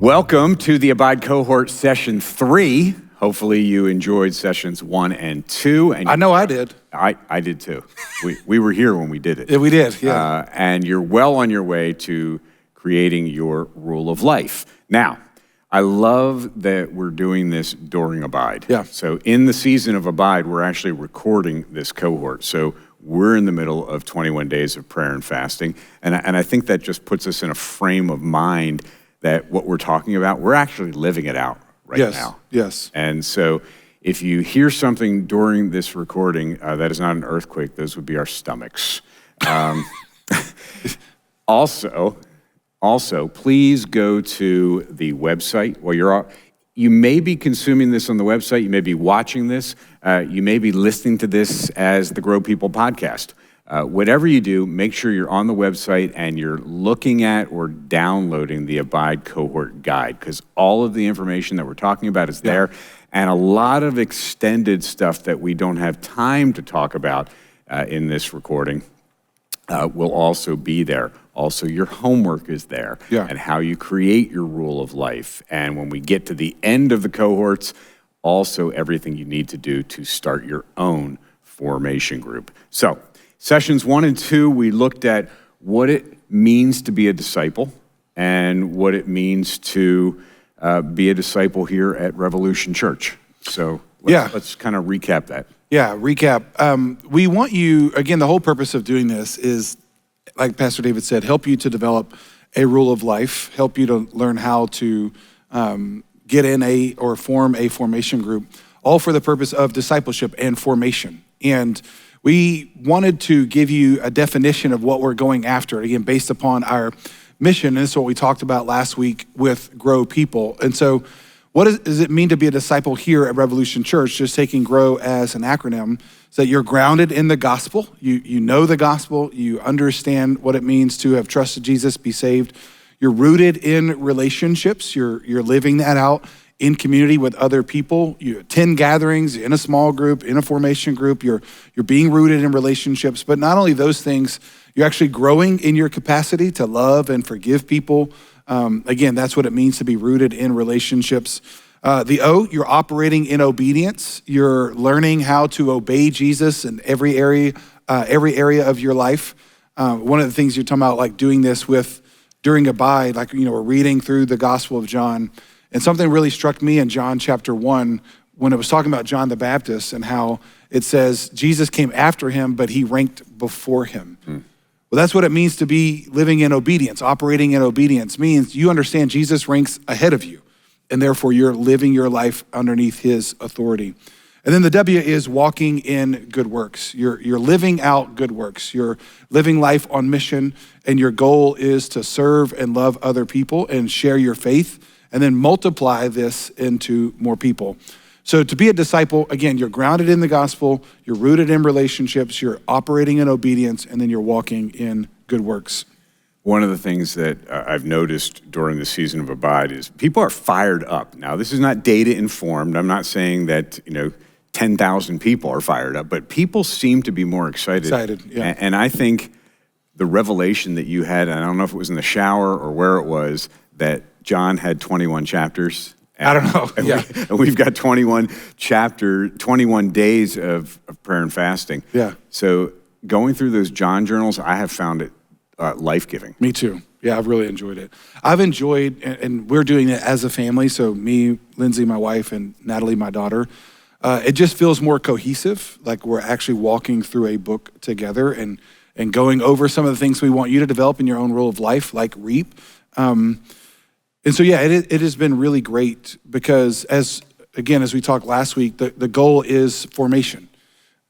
Welcome to the Abide Cohorts Session 3. Hopefully you enjoyed sessions 1 and 2. And I know I did. I did too. We were here when we did it. Yeah, we did, yeah. And you're well on your way to creating your rule of life. Now, I love that we're doing this during Abide. Yeah. So in the season of Abide, we're actually recording this cohort. So we're in the middle of 21 days of prayer and fasting. And I think that just puts us in a frame of mind that what we're talking about, we're actually living it out right now. Yes. And so if you hear something during this recording that is not an earthquake, those would be our stomachs. Also, please go to the website. You may be consuming this on the website. You may be watching this. You may be listening to this as the Grow People podcast. Whatever you do, make sure you're on the website and you're looking at or downloading the Abide Cohort Guide, because all of the information that we're talking about is there, and a lot of extended stuff that we don't have time to talk about in this recording will also be there. Also, your homework is there, and how you create your rule of life. And when we get to the end of the cohorts, also everything you need to do to start your own formation group. So, Sessions 1 and 2, we looked at what it means to be a disciple and what it means to be a disciple here at Revolution Church. So let's kind of recap that. Yeah, recap. We want you, again, the whole purpose of doing this is, like Pastor David said, help you to develop a rule of life, help you to learn how to get in or form a formation group, all for the purpose of discipleship and formation. And we wanted to give you a definition of what we're going after, again, based upon our mission. And this is what we talked about last week with Grow People. And so what does it mean to be a disciple here at Revolution Church? Just taking GROW as an acronym, so that you're grounded in the gospel. You know the gospel. You understand what it means to have trusted Jesus, be saved. You're rooted in relationships. You're living that out in community with other people. You attend gatherings in a small group, in a formation group. You're being rooted in relationships. But not only those things, you're actually growing in your capacity to love and forgive people. Again, that's what it means to be rooted in relationships. The O, you're operating in obedience. You're learning how to obey Jesus in every area of your life. One of the things you're talking about, like doing this during Abide, like, we're reading through the Gospel of John. And something really struck me in John chapter 1 when it was talking about John the Baptist and how it says Jesus came after him, but he ranked before him. Well, that's what it means to be living in obedience. Operating in obedience means you understand Jesus ranks ahead of you, and therefore you're living your life underneath his authority. And then the W is walking in good works. You're living out good works. You're living life on mission, and your goal is to serve and love other people and share your faith, and then multiply this into more people. So to be a disciple, again, you're grounded in the gospel, you're rooted in relationships, you're operating in obedience, and then you're walking in good works. One of the things that I've noticed during the season of Abide is people are fired up. Now, this is not data informed. I'm not saying that, 10,000 people are fired up, but people seem to be more excited. Yeah. And I think the revelation that you had, and I don't know if it was in the shower or where it was, that John had 21 chapters. I don't know. And we've got 21 days of prayer and fasting. Yeah. So going through those John journals, I have found it life-giving. Me too. Yeah, I've really enjoyed it. I've enjoyed, and we're doing it as a family, so me, Lindsay, my wife, and Natalie, my daughter. It just feels more cohesive, like we're actually walking through a book together and going over some of the things we want you to develop in your own rule of life, like REAP. And so, it has been really great because as we talked last week, the goal is formation.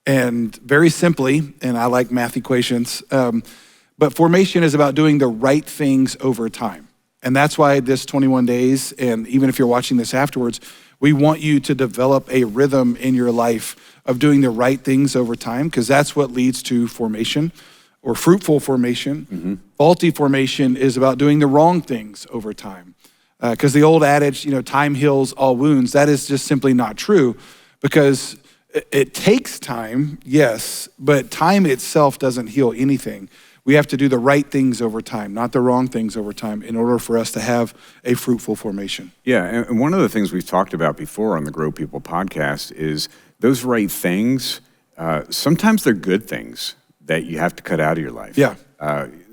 And very simply, and I like math equations, but formation is about doing the right things over time. And that's why this 21 days, and even if you're watching this afterwards, we want you to develop a rhythm in your life of doing the right things over time, because that's what leads to formation or fruitful formation. Mm-hmm. Faulty formation is about doing the wrong things over time. Because the old adage, time heals all wounds, that is just simply not true, because it takes time, yes, but time itself doesn't heal anything. We have to do the right things over time, not the wrong things over time, in order for us to have a fruitful formation. Yeah, and one of the things we've talked about before on the Grow People podcast is those right things, sometimes they're good things that you have to cut out of your life. Yeah.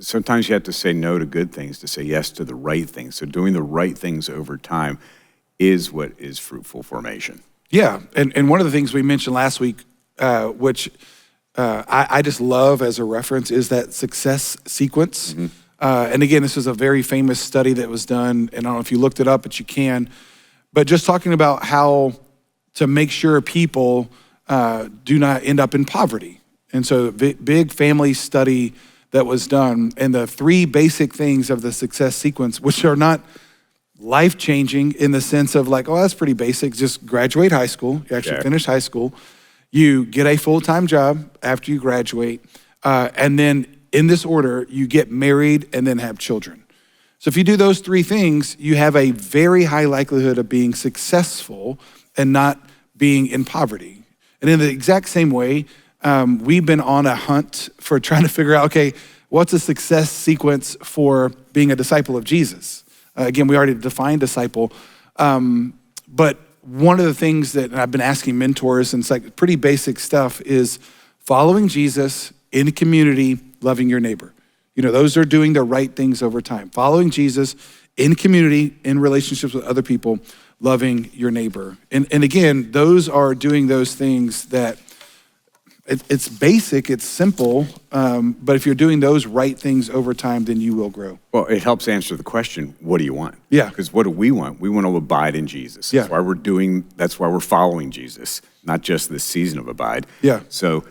Sometimes you have to say no to good things to say yes to the right things. So doing the right things over time is what is fruitful formation. Yeah, and one of the things we mentioned last week, which I just love as a reference, is that success sequence. Mm-hmm. And again, this is a very famous study that was done, and I don't know if you looked it up, but you can. But just talking about how to make sure people do not end up in poverty. And so big family study that was done, and the 3 basic things of the success sequence, which are not life-changing in the sense of like, oh, that's pretty basic. Just graduate high school. You actually finish high school. You get a full-time job after you graduate. And then in this order, you get married and then have children. So if you do those 3 things, you have a very high likelihood of being successful and not being in poverty. And in the exact same way, we've been on a hunt for trying to figure out, okay, what's a success sequence for being a disciple of Jesus? Again, we already defined disciple. But one of the things that I've been asking mentors, and it's like pretty basic stuff, is following Jesus in community, loving your neighbor. You know, those are doing the right things over time. Following Jesus in community, in relationships with other people, loving your neighbor. And again, those are doing those things that it's basic, it's simple, but if you're doing those right things over time, then you will grow. Well, it helps answer the question, what do you want? Yeah. Because what do we want? We want to abide in Jesus. Yeah. That's why we're following Jesus, not just this season of Abide. Yeah. So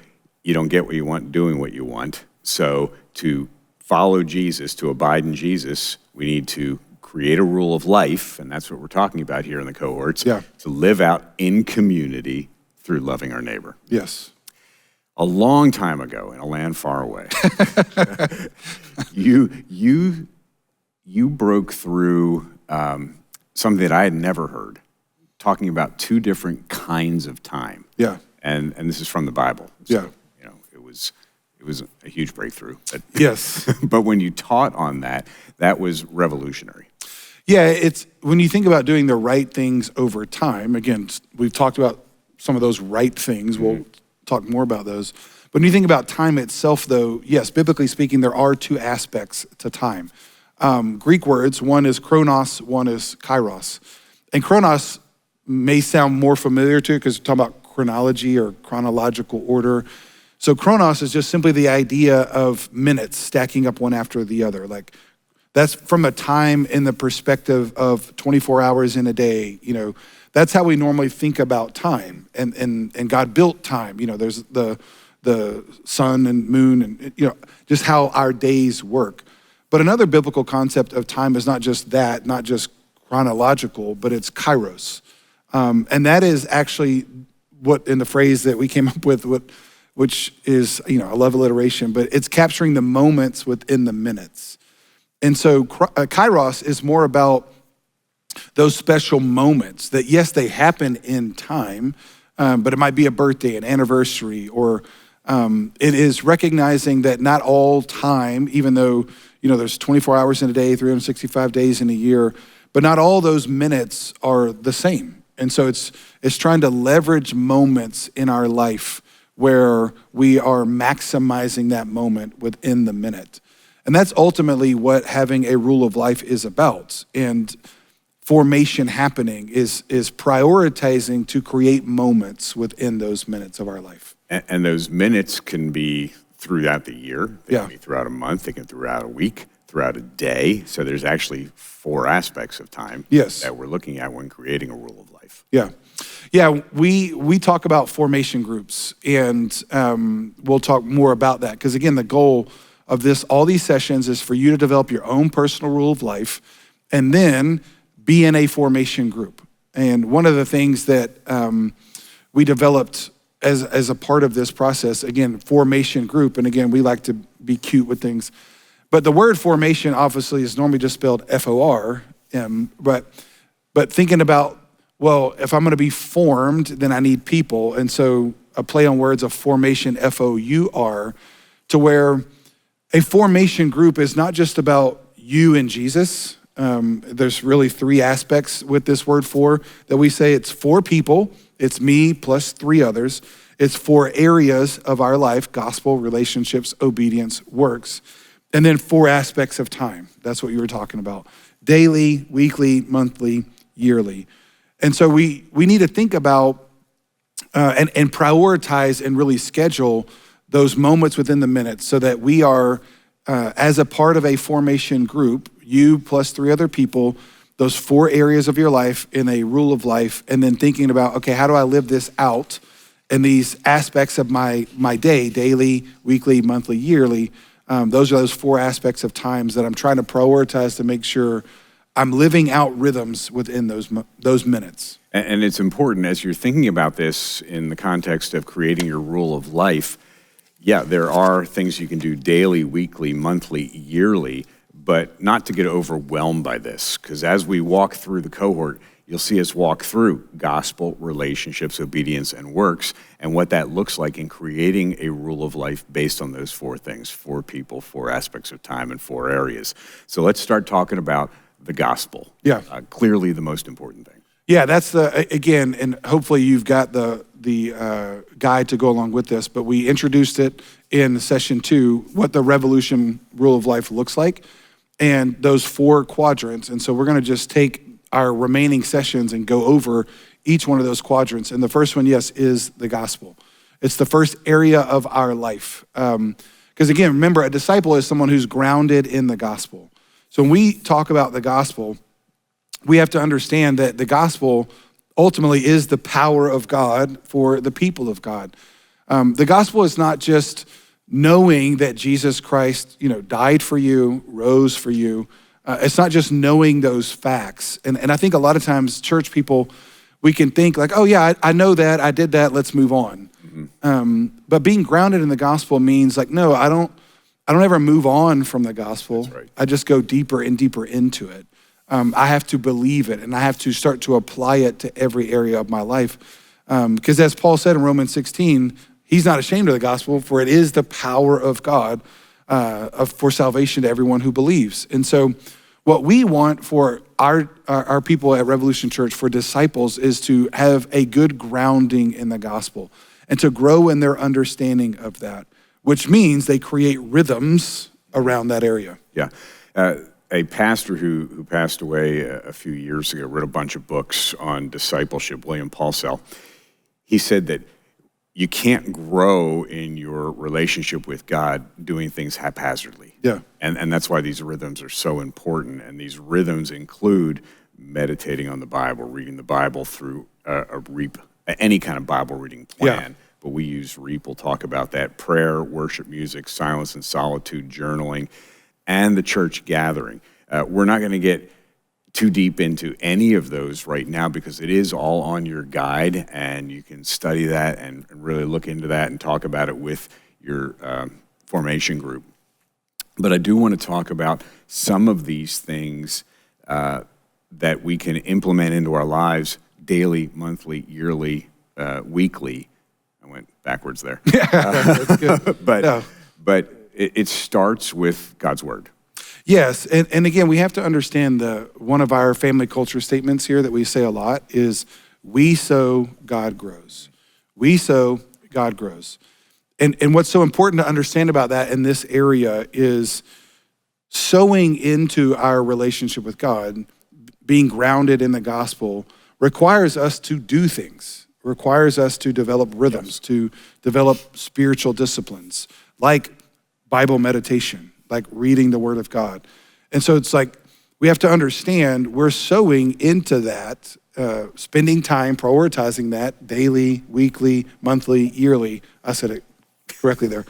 you don't get what you want doing what you want. So to follow Jesus, to abide in Jesus, we need to create a rule of life, and that's what we're talking about here in the cohorts, Yeah. to live out in community through loving our neighbor. Yes. A long time ago in a land far away, you broke through something that I had never heard, talking about 2 different kinds of time. Yeah. And this is from the Bible. So, Yeah. you know, it was a huge breakthrough. But, Yes. but when you taught on that, that was revolutionary. Yeah, it's when you think about doing the right things over time, again, we've talked about some of those right things. We'll talk more about those. But when you think about time itself, though, yes, biblically speaking, there are 2 aspects to time. Greek words, one is chronos, one is kairos. And chronos may sound more familiar to you because we're talking about chronology or chronological order. So chronos is just simply the idea of minutes stacking up one after the other. Like that's from a time in the perspective of 24 hours in a day. You know, that's how we normally think about time. And God built time. You know, there's the sun and moon and, you know, just how our days work. But another biblical concept of time is not just that, not just chronological, but it's kairos. And that is actually what in the phrase that we came up with, which is, you know, I love alliteration, but it's capturing the moments within the minutes. And so kairos is more about those special moments that, yes, they happen in time, but it might be a birthday, an anniversary, or it is recognizing that not all time, even though, you know, there's 24 hours in a day, 365 days in a year, but not all those minutes are the same. And so it's trying to leverage moments in our life where we are maximizing that moment within the minute. And that's ultimately what having a rule of life is about. And formation happening is prioritizing to create moments within those minutes of our life. And those minutes can be throughout the year. They Yeah. can be throughout a month. They can be throughout a week, throughout a day. So there's actually 4 aspects of time Yes. that we're looking at when creating a rule of life. Yeah. Yeah, we talk about formation groups, and we'll talk more about that. Because again, the goal of all these sessions is for you to develop your own personal rule of life and then be in a formation group. And one of the things that we developed as a part of this process, again, formation group, and again, we like to be cute with things, but the word formation obviously is normally just spelled F-O-R-M, but thinking about, well, if I'm gonna be formed, then I need people. And so a play on words of formation, F-O-U-R, to where a formation group is not just about you and Jesus. There's really three aspects with this word for that we say. It's four people. It's me plus three others. It's four areas of our life: gospel, relationships, obedience, works. And then four aspects of time. That's what you were talking about. Daily, weekly, monthly, yearly. And so we need to think about and prioritize and really schedule those moments within the minutes so that we are, as a part of a formation group, you plus three other people, those four areas of your life in a rule of life, and then thinking about, okay, how do I live this out in these aspects of my day, daily, weekly, monthly, yearly. Those are those four aspects of times that I'm trying to prioritize to make sure I'm living out rhythms within those minutes. And it's important as you're thinking about this in the context of creating your rule of life. Yeah, there are things you can do daily, weekly, monthly, yearly, but not to get overwhelmed by this, because as we walk through the cohort, you'll see us walk through gospel, relationships, obedience, and works, and what that looks like in creating a rule of life based on those four things: four people, four aspects of time, and four areas. So let's start talking about the gospel. Yeah. Clearly the most important thing. Yeah, that's again, and hopefully you've got the guide to go along with this, but we introduced it in session 2, what the Revolution rule of life looks like, and those four quadrants. And so we're gonna just take our remaining sessions and go over each one of those quadrants. And the first one, yes, is the gospel. It's the first area of our life. Because again, remember, a disciple is someone who's grounded in the gospel. So when we talk about the gospel, we have to understand that the gospel ultimately is the power of God for the people of God. The gospel is not just knowing that Jesus Christ, died for you, rose for you. It's not just knowing those facts. And I think a lot of times church people, we can think like, oh yeah, I know that, I did that, let's move on. Mm-hmm. But being grounded in the gospel means like, no, I don't ever move on from the gospel. That's right. I just go deeper and deeper into it. I have to believe it, and I have to start to apply it to every area of my life. Because as Paul said in Romans 16, he's not ashamed of the gospel, for it is the power of God for salvation to everyone who believes. And so what we want for our people at Revolution Church, for disciples, is to have a good grounding in the gospel and to grow in their understanding of that, which means they create rhythms around that area. Yeah. A pastor who passed away a few years ago wrote a bunch of books on discipleship, William Paulsell. He said that you can't grow in your relationship with God doing things haphazardly. Yeah. And that's why these rhythms are so important. And these rhythms include meditating on the Bible, reading the Bible through a REAP, any kind of Bible reading plan. Yeah. But we use REAP. We'll talk about that. Prayer, worship, music, silence and solitude, journaling, and the church gathering. We're not going to get too deep into any of those right now because it is all on your guide, and you can study that and really look into that and talk about it with your formation group. But I do want to talk about some of these things that we can implement into our lives daily, monthly, yearly, weekly. I went backwards there. Yeah, that's good. But it starts with God's word. Yes, and again, we have to understand one of our family culture statements here that we say a lot is, we sow, God grows. We sow, God grows. And what's so important to understand about that in this area is sowing into our relationship with God, being grounded in the gospel, requires us to do things, requires us to develop rhythms, yes, to develop spiritual disciplines, like Bible meditation, like reading the word of God. And so it's like, we have to understand we're sowing into that, spending time, prioritizing that daily, weekly, monthly, yearly. I said it correctly there.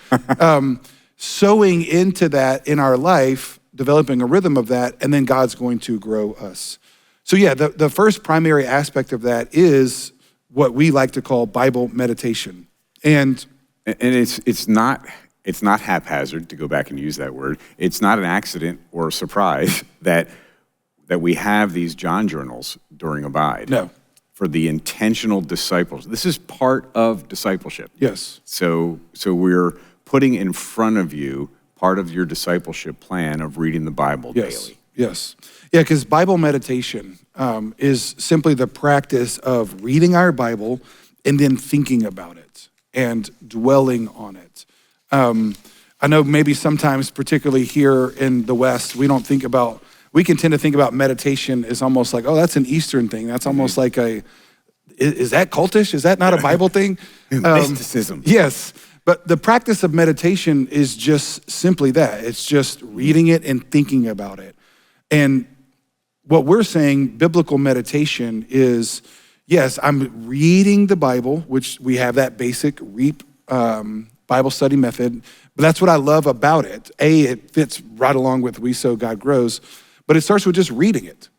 Sowing into that in our life, developing a rhythm of that, and then God's going to grow us. So yeah, the first primary aspect of that is what we like to call Bible meditation. And it's not haphazard, to go back and use that word. It's not an accident or a surprise that we have these John journals during Abide. No. For the intentional disciples. This is part of discipleship. Yes. So we're putting in front of you part of your discipleship plan of reading the Bible daily. Yes. Yeah, because Bible meditation is simply the practice of reading our Bible and then thinking about it and dwelling on it. I know maybe sometimes, particularly here in the West, we can tend to think about meditation as almost like, oh, that's an Eastern thing. That's almost like is that cultish? Is that not a Bible thing? Mysticism. Yes. But the practice of meditation is just simply that. It's just reading it and thinking about it. And what we're saying, biblical meditation is, yes, I'm reading the Bible, which we have that basic REAP Bible study method. But that's what I love about it. It fits right along with We Sow, God Grows. But it starts with just reading it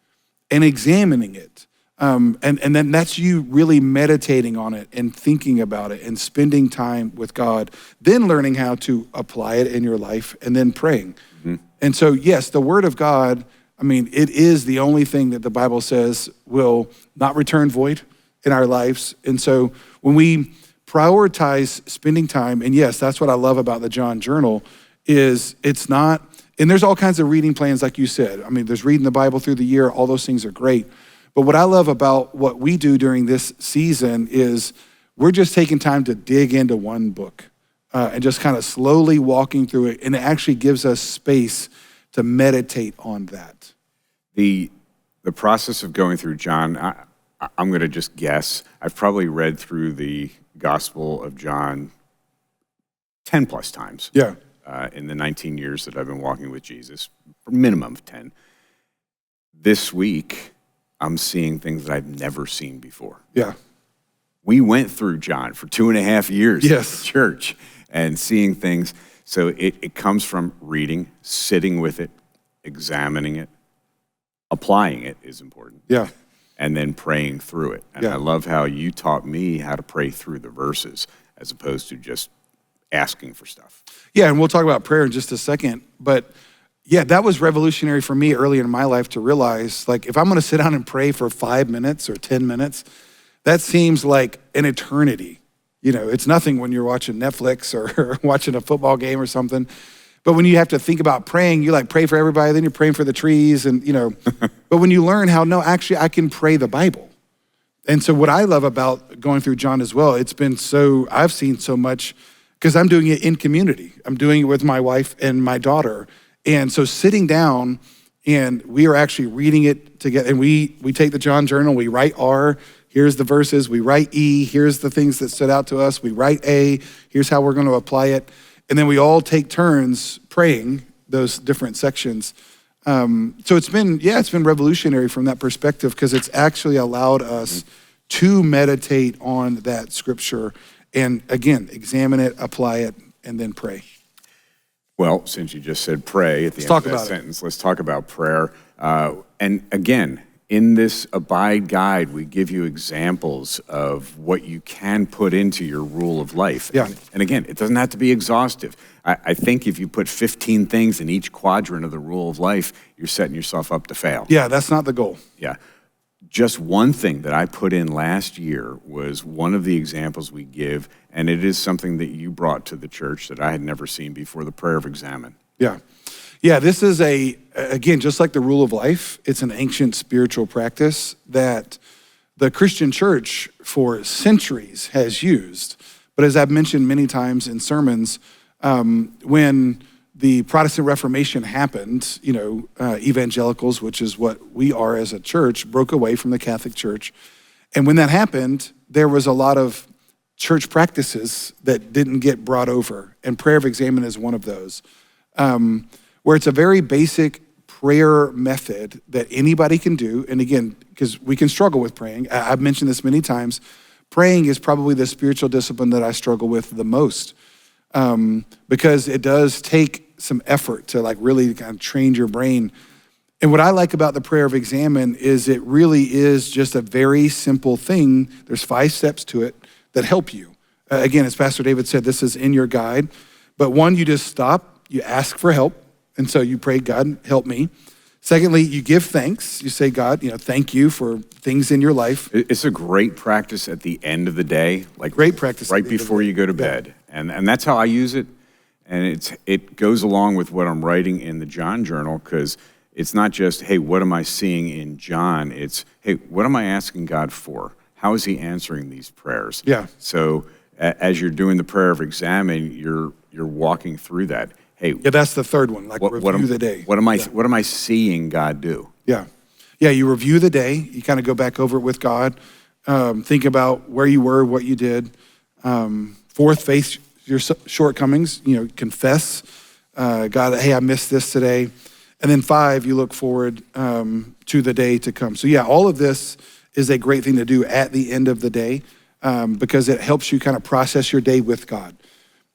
and examining it. And then that's you really meditating on it and thinking about it and spending time with God, then learning how to apply it in your life and then praying. Mm-hmm. And so, yes, the Word of God, it is the only thing that the Bible says will not return void in our lives. And so when we prioritize spending time, and yes, that's what I love about the John Journal, is it's not, and there's all kinds of reading plans, like you said. There's reading the Bible through the year. All those things are great. But what I love about what we do during this season is we're just taking time to dig into one book and just kind of slowly walking through it. And it actually gives us space to meditate on that. The process of going through John, I'm going to just guess, I've probably read through the Gospel of John 10 plus times. Yeah. In the 19 years that I've been walking with Jesus, a minimum of 10. This week, I'm seeing things that I've never seen before. Yeah. We went through John for 2.5 years yes. at church and seeing things. So it comes from reading, sitting with it, examining it, applying it is important. Yeah. And then praying through it. And I love how you taught me how to pray through the verses as opposed to just asking for stuff. Yeah, and we'll talk about prayer in just a second. But yeah, that was revolutionary for me early in my life to realize, like, if I'm going to sit down and pray for 5 minutes or 10 minutes, that seems like an eternity. It's nothing when you're watching Netflix or watching a football game or something. But when you have to think about praying, you pray for everybody, then you're praying for the trees, and but when you learn how, no, actually I can pray the Bible. And so what I love about going through John as well, I've seen so much, because I'm doing it in community. I'm doing it with my wife and my daughter. And so sitting down, and we are actually reading it together, and we take the John Journal, we write R, here's the verses, we write E, here's the things that stood out to us, we write A, here's how we're going to apply it. And then we all take turns praying those different sections. So it's been revolutionary from that perspective, because it's actually allowed us to meditate on that scripture and, again, examine it, apply it, and then pray. Well, since you just said pray at the end of that sentence, let's talk about prayer. And again, in this Abide Guide, we give you examples of what you can put into your rule of life. Yeah. And again, it doesn't have to be exhaustive. I think if you put 15 things in each quadrant of the rule of life, you're setting yourself up to fail. Yeah, that's not the goal. Yeah. Just one thing that I put in last year was one of the examples we give, and it is something that you brought to the church that I had never seen before, the prayer of examine. Yeah. Yeah, this is again, just like the rule of life, it's an ancient spiritual practice that the Christian church for centuries has used. But as I've mentioned many times in sermons, when the Protestant Reformation happened, evangelicals, which is what we are as a church, broke away from the Catholic Church. And when that happened, there was a lot of church practices that didn't get brought over. And prayer of examine is one of those, where it's a very basic prayer method that anybody can do. And again, because we can struggle with praying. I've mentioned this many times. Praying is probably the spiritual discipline that I struggle with the most, because it does take some effort to really kind of train your brain. And what I like about the prayer of examine is it really is just a very simple thing. There's 5 steps to it that help you. Again, as Pastor David said, this is in your guide. But one, you just stop, you ask for help. And so you pray, God, help me. Secondly, you give thanks. You say, God, thank you for things in your life. It's a great practice at the end of the day. Great practice. Right before you go to bed. And that's how I use it. And it goes along with what I'm writing in the John journal, because it's not just, hey, what am I seeing in John? It's, hey, what am I asking God for? How is he answering these prayers? Yeah. So as you're doing the prayer of examine, you're walking through that. Hey, Yeah, that's the third one, like review the day. What am I seeing God do? Yeah. Yeah, you review the day. You kind of go back over it with God. Think about where you were, what you did. Fourth, face your shortcomings. Confess, God, hey, I missed this today. And then 5, you look forward to the day to come. So yeah, all of this is a great thing to do at the end of the day because it helps you kind of process your day with God.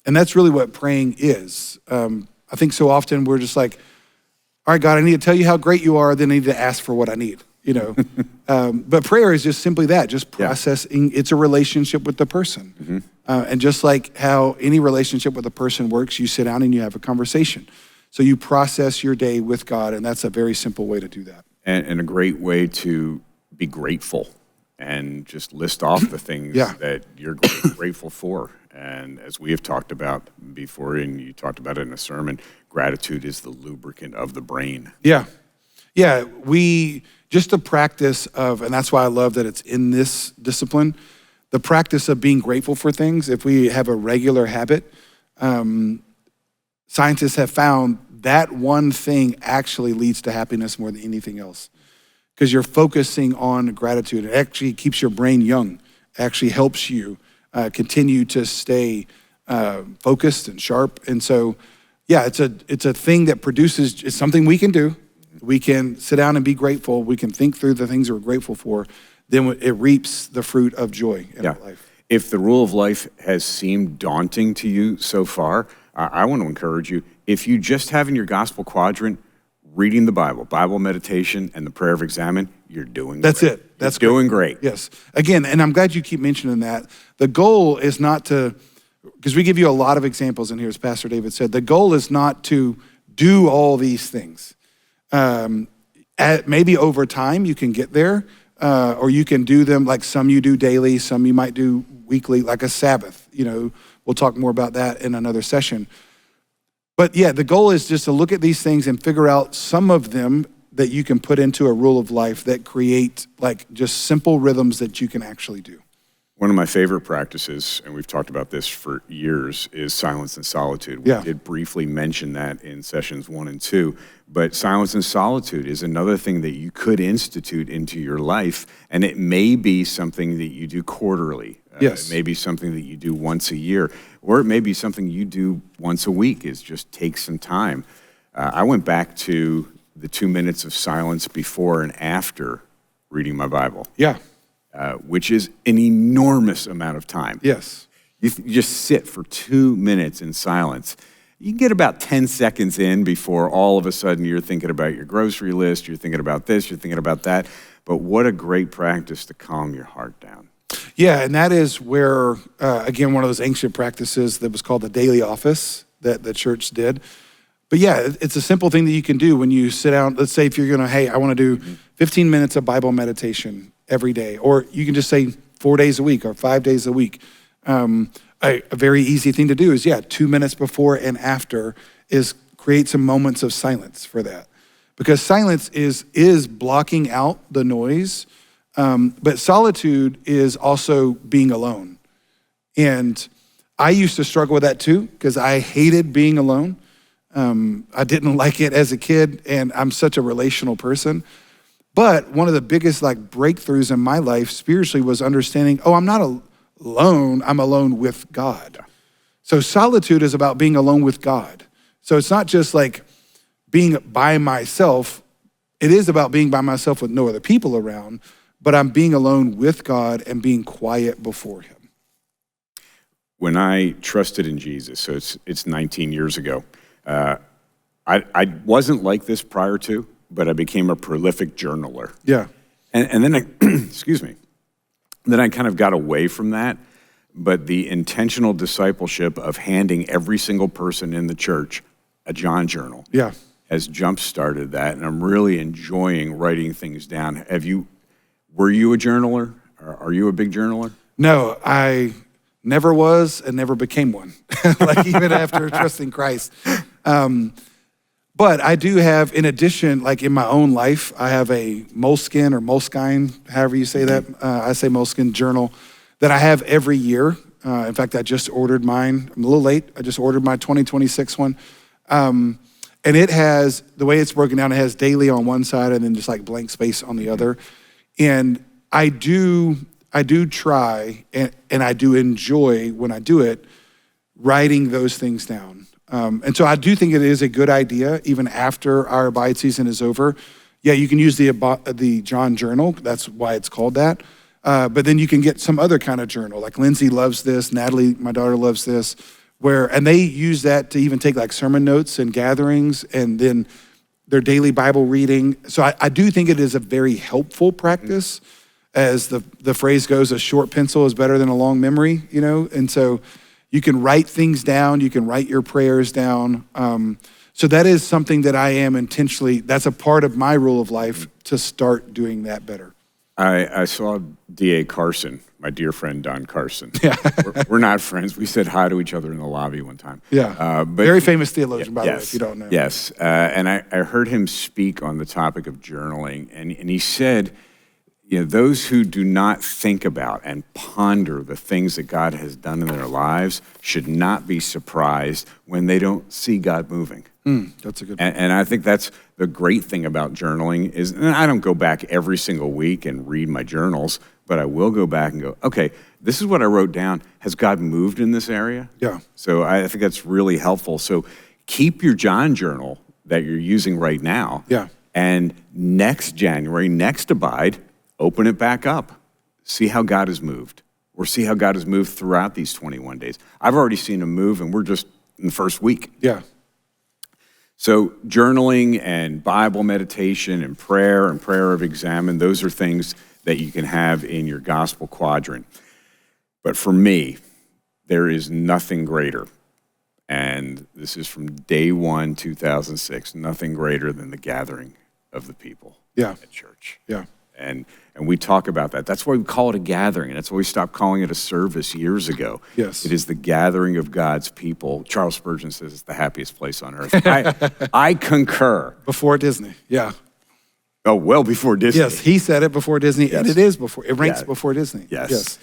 And that's really what praying is. I think so often we're just like, all right, God, I need to tell you how great you are, then I need to ask for what I need, But prayer is just simply that, just processing. It's a relationship with the person. Mm-hmm. And just like how any relationship with a person works, you sit down and you have a conversation. So you process your day with God, and that's a very simple way to do that. And a great way to be grateful and just list off the things that you're grateful for. And as we have talked about before, and you talked about it in a sermon, gratitude is the lubricant of the brain. Yeah. Yeah, just the practice of, and that's why I love that it's in this discipline, the practice of being grateful for things. If we have a regular habit, scientists have found that one thing actually leads to happiness more than anything else. Because you're focusing on gratitude. It actually keeps your brain young. It actually helps you continue to stay focused and sharp. And so, yeah, it's a thing that produces, it's something we can do. We can sit down and be grateful. We can think through the things we're grateful for. Then it reaps the fruit of joy in our life. If the rule of life has seemed daunting to you so far, I want to encourage you, if you just have in your gospel quadrant reading the Bible meditation, and the prayer of examine, you're doing That's great. it. That's doing great. Yes. Again, and I'm glad you keep mentioning that. The goal is not to, because we give you a lot of examples in here, as Pastor David said, the goal is not to do all these things. Maybe over time you can get there, or you can do them like some you do daily, some you might do weekly, like a Sabbath. We'll talk more about that in another session. But yeah, the goal is just to look at these things and figure out some of them that you can put into a rule of life that create like just simple rhythms that you can actually do. One of my favorite practices, and we've talked about this for years, is silence and solitude. We did briefly mention that in sessions 1 and 2, but silence and solitude is another thing that you could institute into your life, and it may be something that you do quarterly. Yes. It may be something that you do once a year, or it may be something you do once a week, is just take some time. I went back to the 2 minutes of silence before and after reading my Bible. Yeah. Which is an enormous amount of time. Yes. You just sit for 2 minutes in silence. You can get about 10 seconds in before all of a sudden you're thinking about your grocery list, you're thinking about this, you're thinking about that. But what a great practice to calm your heart down. Yeah, and that is where, again, one of those ancient practices that was called the daily office that the church did. But yeah, it's a simple thing that you can do when you sit down. Let's say if you're gonna, hey, I wanna do 15 minutes of Bible meditation every day, or you can just say 4 days a week or 5 days a week. A very easy thing to do is, 2 minutes before and after is create some moments of silence for that. Because silence is blocking out the noise, but solitude is also being alone. And I used to struggle with that too, because I hated being alone. I didn't like it as a kid, and I'm such a relational person. But one of the biggest breakthroughs in my life spiritually was understanding, I'm not alone, I'm alone with God. So solitude is about being alone with God. So it's not just like being by myself. It is about being by myself with no other people around, but I'm being alone with God and being quiet before him. When I trusted in Jesus, so it's 19 years ago, I wasn't like this prior to, but I became a prolific journaler. Yeah. And then excuse me, then I kind of got away from that, but the intentional discipleship of handing every single person in the church a John journal has jump-started that, and I'm really enjoying writing things down. Were you a journaler? Are you a big journaler? No, I never was and never became one, like even after trusting Christ. But I do have, in addition, like in my own life, I have a Moleskine or Moleskine, however you say that. I say Moleskine journal that I have every year. In fact, I just ordered mine. I'm a little late. I just ordered my 2026 one. And it has, the way it's broken down, it has daily on one side and then just like blank space on the other. And I do try, and I do enjoy when I do it, writing those things down. And so I do think it is a good idea, even after our Abide season is over. Yeah, you can use the John journal. That's why it's called that. But then you can get some other kind of journal. Like Lindsay loves this. Natalie, my daughter, loves this. And they use that to even take like sermon notes and gatherings and then their daily Bible reading. So I do think it is a very helpful practice. As the phrase goes, a short pencil is better than a long memory, you know? And so you can write things down, you can write your prayers down. So that is something that I am intentionally, that's a part of my rule of life to start doing that better. I saw D.A. Carson, my dear friend Don Carson. Yeah. we're not friends. We said hi to each other in the lobby one time. Yeah, but very famous theologian, by the way, yes, if you don't know. Yes, and I heard him speak on the topic of journaling, and he said, you know, those who do not think about and ponder the things that God has done in their lives should not be surprised when they don't see God moving. That's a good point. And I think that's the great thing about journaling is, and I don't go back every single week and read my journals, but I will go back and go, okay, this is what I wrote down. Has God moved in this area? Yeah. So I think that's really helpful. So keep your John journal that you're using right now. Yeah. And next January, next Abide, open it back up. See how God has moved, or see how God has moved throughout these 21 days. I've already seen him move, and we're just in the first week. Yeah. So journaling and Bible meditation and prayer of examine, those are things that you can have in your gospel quadrant. But for me, there is nothing greater, and this is from day one, 2006, nothing greater than the gathering of the people at church. Yeah. And we talk about that. That's why we call it a gathering, and that's why we stopped calling it a service years ago. Yes. It is the gathering of God's people. Charles Spurgeon says it's the happiest place on earth. I concur. Before Disney, yeah. Oh, well before Disney. Yes, he said it before Disney, and it is before. It ranks before Disney. Yes.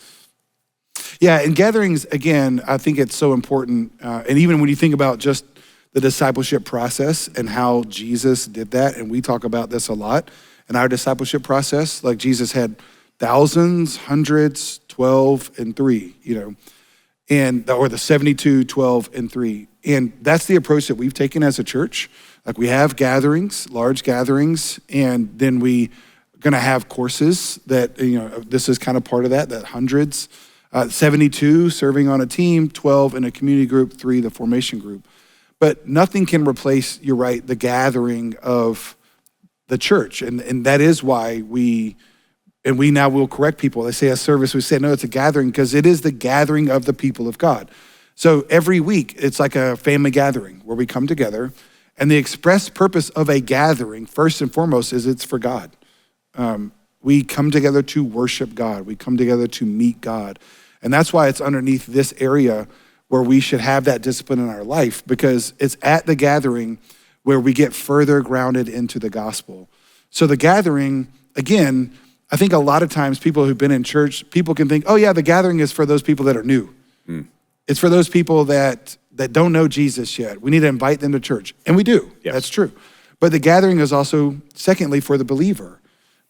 Yeah, and gatherings, again, I think it's so important. And even when you think about just the discipleship process and how Jesus did that, and we talk about this a lot in our discipleship process, like Jesus had thousands, hundreds, 12 and 3, you know, or the 72, 12 and 3. And that's the approach that we've taken as a church. Like we have gatherings, large gatherings, and then we gonna have courses that, you know, this is kind of part of that hundreds, 72 serving on a team, 12 in a community group, 3 the formation group. But nothing can replace, you're right, the gathering of the church. And that is why we now will correct people. They say a service, we say, no, it's a gathering because it is the gathering of the people of God. So every week, it's like a family gathering where we come together. And the express purpose of a gathering, first and foremost, is it's for God. We come together to worship God. We come together to meet God. And that's why it's underneath this area where we should have that discipline in our life, because it's at the gathering where we get further grounded into the gospel. So the gathering, again, I think a lot of times people who've been in church, people can think, oh yeah, the gathering is for those people that are new. It's for those people that don't know Jesus yet. We need to invite them to church. And we do, that's true. But the gathering is also, secondly, for the believer,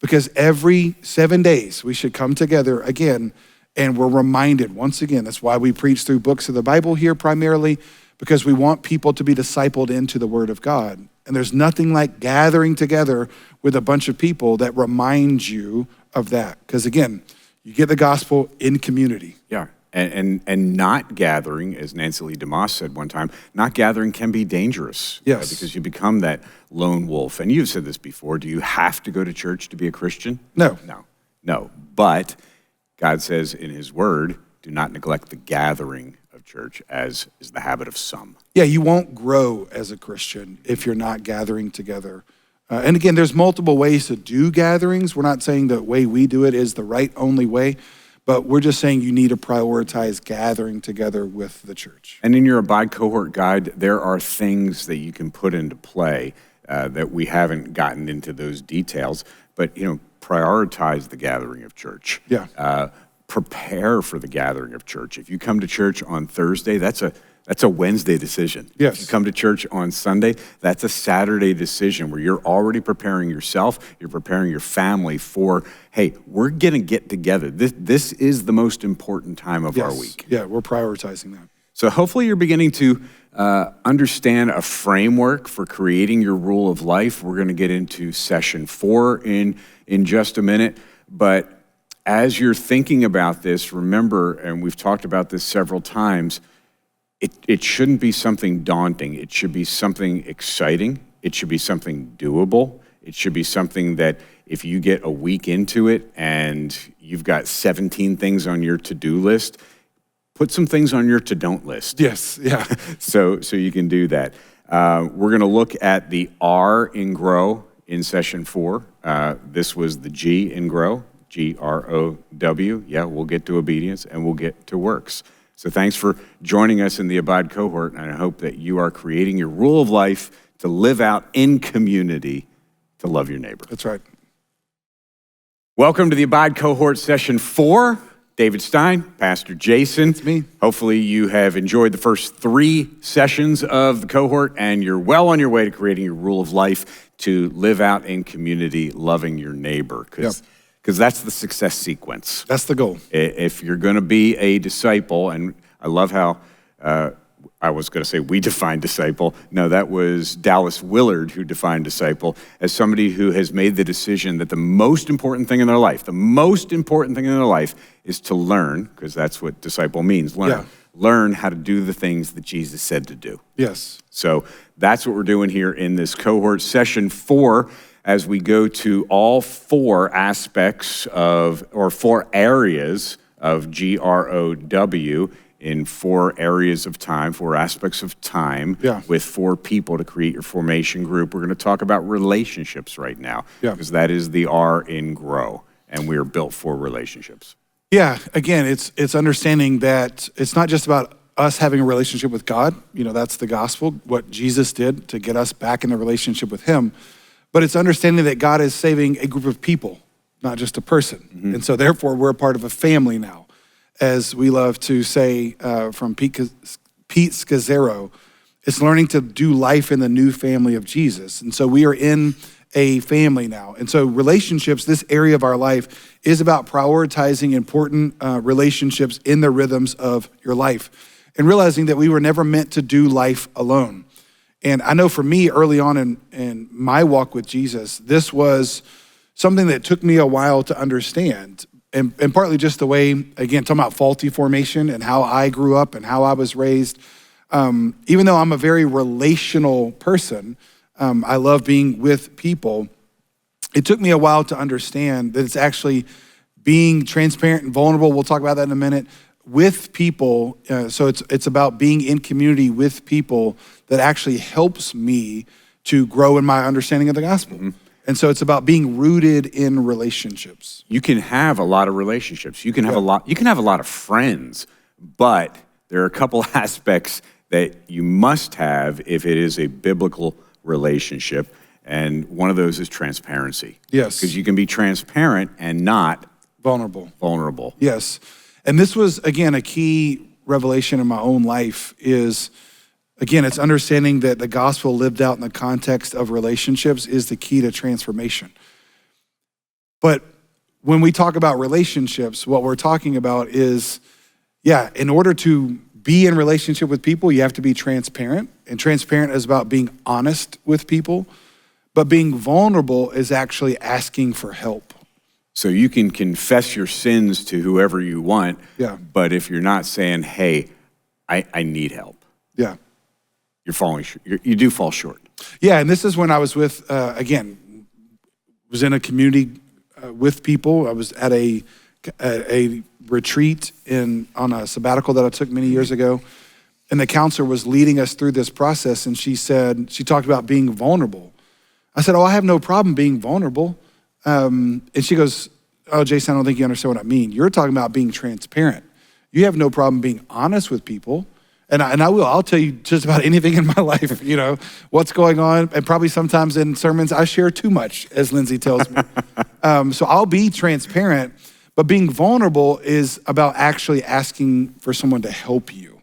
because every 7 days we should come together again, and we're reminded, once again, that's why we preach through books of the Bible here primarily, because we want people to be discipled into the Word of God. And there's nothing like gathering together with a bunch of people that reminds you of that. Because again, you get the gospel in community. Yeah, and not gathering, as Nancy Lee DeMoss said one time, not gathering can be dangerous. Yes. Because you become that lone wolf. And you've said this before, do you have to go to church to be a Christian? No. No. But God says in his word, do not neglect the gathering of church, as is the habit of some. Yeah, you won't grow as a Christian if you're not gathering together. And again, there's multiple ways to do gatherings. We're not saying the way we do it is the right only way, but we're just saying you need to prioritize gathering together with the church. And in your Abide Cohort Guide, there are things that you can put into play that we haven't gotten into those details, but prioritize the gathering of church. Yeah. Prepare for the gathering of church. If you come to church on Thursday, that's a Wednesday decision. Yes. If you come to church on Sunday, that's a Saturday decision where you're already preparing yourself, you're preparing your family for, hey, we're going to get together. This is the most important time of our week. Yeah, we're prioritizing that. So hopefully you're beginning to understand a framework for creating your rule of life. We're going to get into session 4 in just a minute. But as you're thinking about this, remember, and we've talked about this several times, it shouldn't be something daunting. It should be something exciting. It should be something doable. It should be something that if you get a week into it and you've got 17 things on your to-do list, put some things on your to-don't list. Yes, yeah. So you can do that. We're going to look at the R in grow in session 4. This was the G in grow, G-R-O-W. Yeah, we'll get to obedience and we'll get to works. So thanks for joining us in the Abide Cohort, and I hope that you are creating your rule of life to live out in community, to love your neighbor. That's right. Welcome to the Abide Cohort Session 4. David Stein, Pastor Jason. It's me. Hopefully you have enjoyed the first 3 sessions of the cohort and you're well on your way to creating your rule of life to live out in community, loving your neighbor. Because that's the success sequence. That's the goal. If you're going to be a disciple, and I love how I was going to say we define disciple. No, that was Dallas Willard who defined disciple as somebody who has made the decision that the most important thing in their life, is to learn, because that's what disciple means, learn. Yeah. Learn how to do the things that Jesus said to do. Yes. So that's what we're doing here in this cohort, session 4, as we go to all 4 aspects of, or 4 areas of GROW in 4 areas of time, 4 aspects of time, with 4 people to create your formation group. We're going to talk about relationships right now, because that is the R in grow, and we are built for relationships. Yeah, again, it's understanding that it's not just about us having a relationship with God. That's the gospel, what Jesus did to get us back in a relationship with him. But it's understanding that God is saving a group of people, not just a person. Mm-hmm. And so therefore, we're a part of a family now. As we love to say from Pete Scazzaro, it's learning to do life in the new family of Jesus. And so we are in a family now. And so relationships, this area of our life, is about prioritizing important relationships in the rhythms of your life and realizing that we were never meant to do life alone. And I know for me, early on in my walk with Jesus, this was something that took me a while to understand. And partly just the way, again, talking about faulty formation and how I grew up and how I was raised. Even though I'm a very relational person, I love being with people. It took me a while to understand that it's actually being transparent and vulnerable. We'll talk about that in a minute. With people, so it's about being in community with people that actually helps me to grow in my understanding of the gospel. Mm-hmm. And so it's about being rooted in relationships. You can have a lot of relationships. You can have a lot of friends, but there are a couple aspects that you must have if it is a biblical relationship, and one of those is transparency. Yes. Because you can be transparent and not vulnerable. Yes. And this was, again, a key revelation in my own life is, again, it's understanding that the gospel lived out in the context of relationships is the key to transformation. But when we talk about relationships, what we're talking about is, in order to be in relationship with people, you have to be transparent. And transparent is about being honest with people. But being vulnerable is actually asking for help. So you can confess your sins to whoever you want, but if you're not saying, hey, I need help. Yeah. You're falling short. You do fall short. Yeah, and this is when I was with, was in a community with people. I was at a retreat on a sabbatical that I took many years ago. And the counselor was leading us through this process. And she talked about being vulnerable. I said, I have no problem being vulnerable. And she goes, oh, Jason, I don't think you understand what I mean. You're talking about being transparent. You have no problem being honest with people. And I'll tell you just about anything in my life, what's going on. And probably sometimes in sermons, I share too much, as Lindsay tells me. So I'll be transparent, but being vulnerable is about actually asking for someone to help you.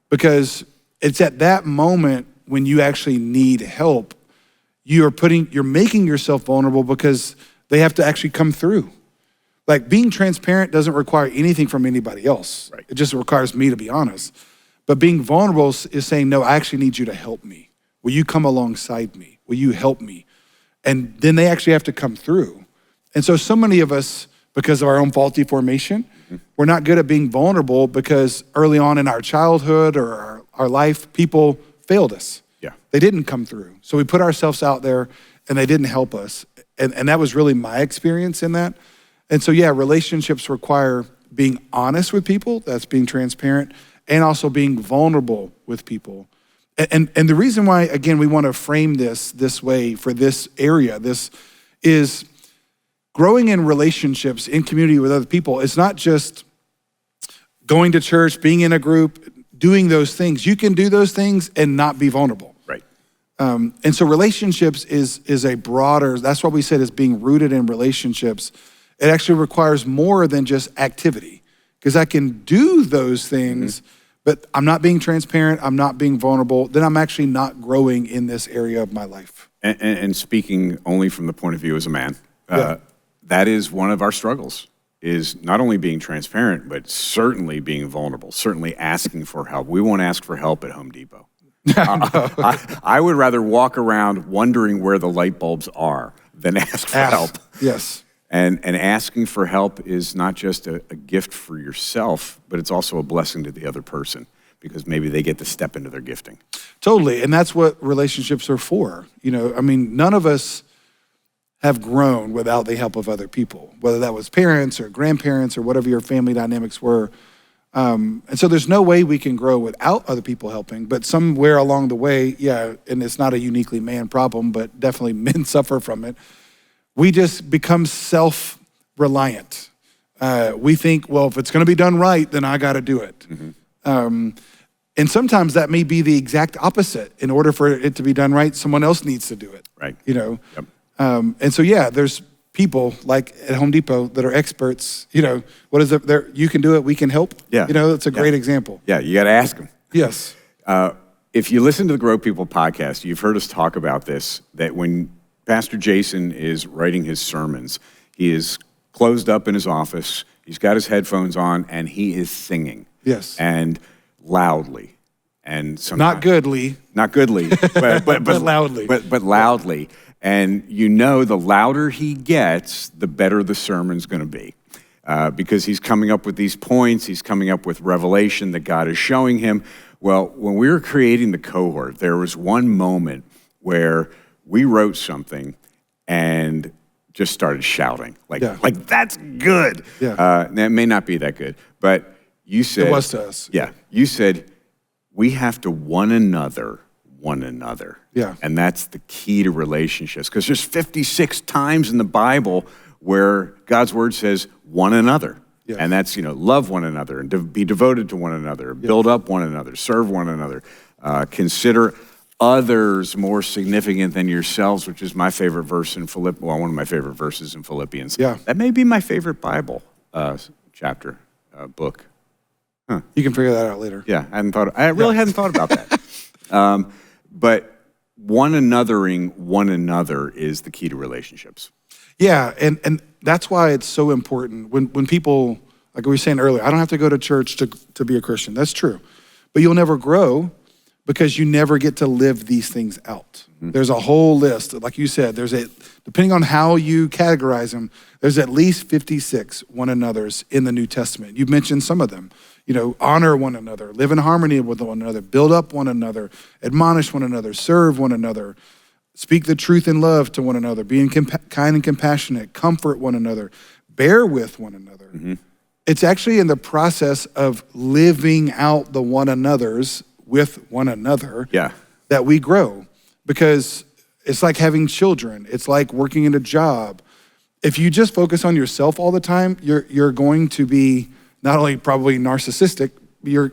Because it's at that moment when you actually need help, you're making yourself vulnerable because they have to actually come through. Like being transparent doesn't require anything from anybody else. Right. It just requires me to be honest. But being vulnerable is saying, no, I actually need you to help me. Will you come alongside me? Will you help me? And then they actually have to come through. And so many of us, because of our own faulty formation, we're not good at being vulnerable because early on in our childhood or our life, people failed us. Yeah. They didn't come through. So we put ourselves out there and they didn't help us. And that was really my experience in that. And so, yeah, relationships require being honest with people, that's being transparent, and also being vulnerable with people. And the reason why, again, we want to frame this way for this area, this is growing in relationships, in community with other people. It's not just going to church, being in a group, doing those things. You can do those things and not be vulnerable. Right. And so relationships is a broader, that's why we said is being rooted in relationships. It actually requires more than just activity, because I can do those things, but I'm not being transparent, I'm not being vulnerable, then I'm actually not growing in this area of my life. And speaking only from the point of view as a man, that is one of our struggles, is not only being transparent, but certainly being vulnerable, certainly asking for help. We won't ask for help at Home Depot. I would rather walk around wondering where the light bulbs are than ask for help. Yes. And asking for help is not just a gift for yourself, but it's also a blessing to the other person, because maybe they get to step into their gifting. Totally, and that's what relationships are for. None of us have grown without the help of other people, whether that was parents or grandparents or whatever your family dynamics were. And so there's no way we can grow without other people helping, but somewhere along the way, and it's not a uniquely man problem, but definitely men suffer from it. We just become self-reliant. We think, well, if it's gonna be done right, then I gotta do it. And sometimes that may be the exact opposite. In order for it to be done right, someone else needs to do it. Right. Yep. And so, there's people like at Home Depot that are experts. What is it? You can do it, we can help. Yeah. It's a great example. Yeah, you gotta ask them. Yes. If you listen to the Grow People podcast, you've heard us talk about this, that when Pastor Jason is writing his sermons, he is closed up in his office, he's got his headphones on, and he is singing. Yes. And loudly. And not goodly. Not goodly, but loudly. But loudly. And the louder he gets, the better the sermon's gonna be. Because he's coming up with these points, he's coming up with revelation that God is showing him. Well, when we were creating the cohort, there was one moment where we wrote something and just started shouting, like that's good. Yeah. It may not be that good, but you said— It was to us. Yeah, you said, we have to one another. Yeah. And that's the key to relationships, because there's 56 times in the Bible where God's word says one another. Yes. And that's, love one another and be devoted to one another, build up one another, serve one another, consider others more significant than yourselves, which is my favorite verse in one of my favorite verses in Philippians. Yeah. That may be my favorite Bible chapter, book. Huh. You can figure that out later. Yeah, I really hadn't thought about that. But one anothering one another is the key to relationships. Yeah, and that's why it's so important when people, like we were saying earlier, I don't have to go to church to be a Christian. That's true. But you'll never grow because you never get to live these things out. There's a whole list. Like you said, depending on how you categorize them, there's at least 56 one another's in the New Testament. You've mentioned some of them. Honor one another, live in harmony with one another, build up one another, admonish one another, serve one another, speak the truth in love to one another, being kind and compassionate, comfort one another, bear with one another. It's actually in the process of living out the one another's with one another that we grow, because it's like having children. It's like working in a job. if you just focus on yourself all the time, you're going to be not only probably narcissistic,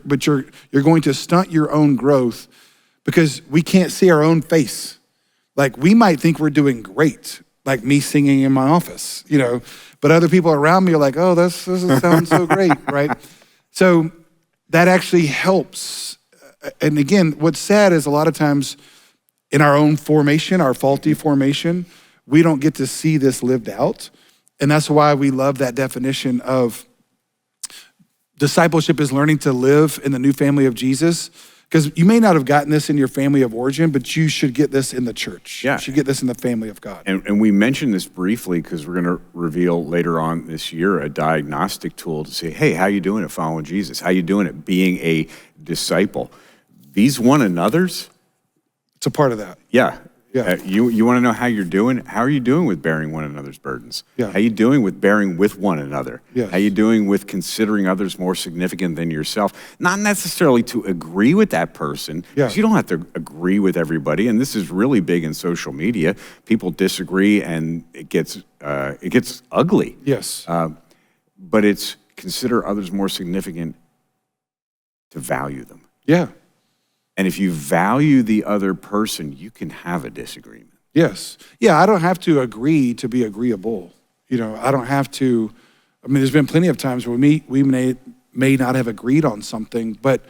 but you're going to stunt your own growth because we can't see our own face. Like we might think we're doing great, like me singing in my office, but other people around me are like, oh, this doesn't sound so great, right? So that actually helps. And again, what's sad is a lot of times in our own formation, our faulty formation, we don't get to see this lived out. And that's why we love that definition of discipleship is learning to live in the new family of Jesus. Because you may not have gotten this in your family of origin, but you should get this in the church. Yeah. You should get this in the family of God. And we mentioned this briefly because we're going to reveal later on this year a diagnostic tool to say, hey, how you doing at following Jesus? How you doing at being a disciple? These one another's. It's a part of that. Yeah. Yeah. You want to know how you're doing? How are you doing with bearing one another's burdens? Yeah. How you doing with bearing with one another? Yes. How you doing with considering others more significant than yourself? Not necessarily to agree with that person, because you don't have to agree with everybody. And this is really big in social media. People disagree, and it gets ugly. Yes. But it's consider others more significant to value them. Yeah. And if you value the other person, you can have a disagreement. Yes. Yeah, I don't have to agree to be agreeable. I don't have to, there's been plenty of times where we may not have agreed on something, but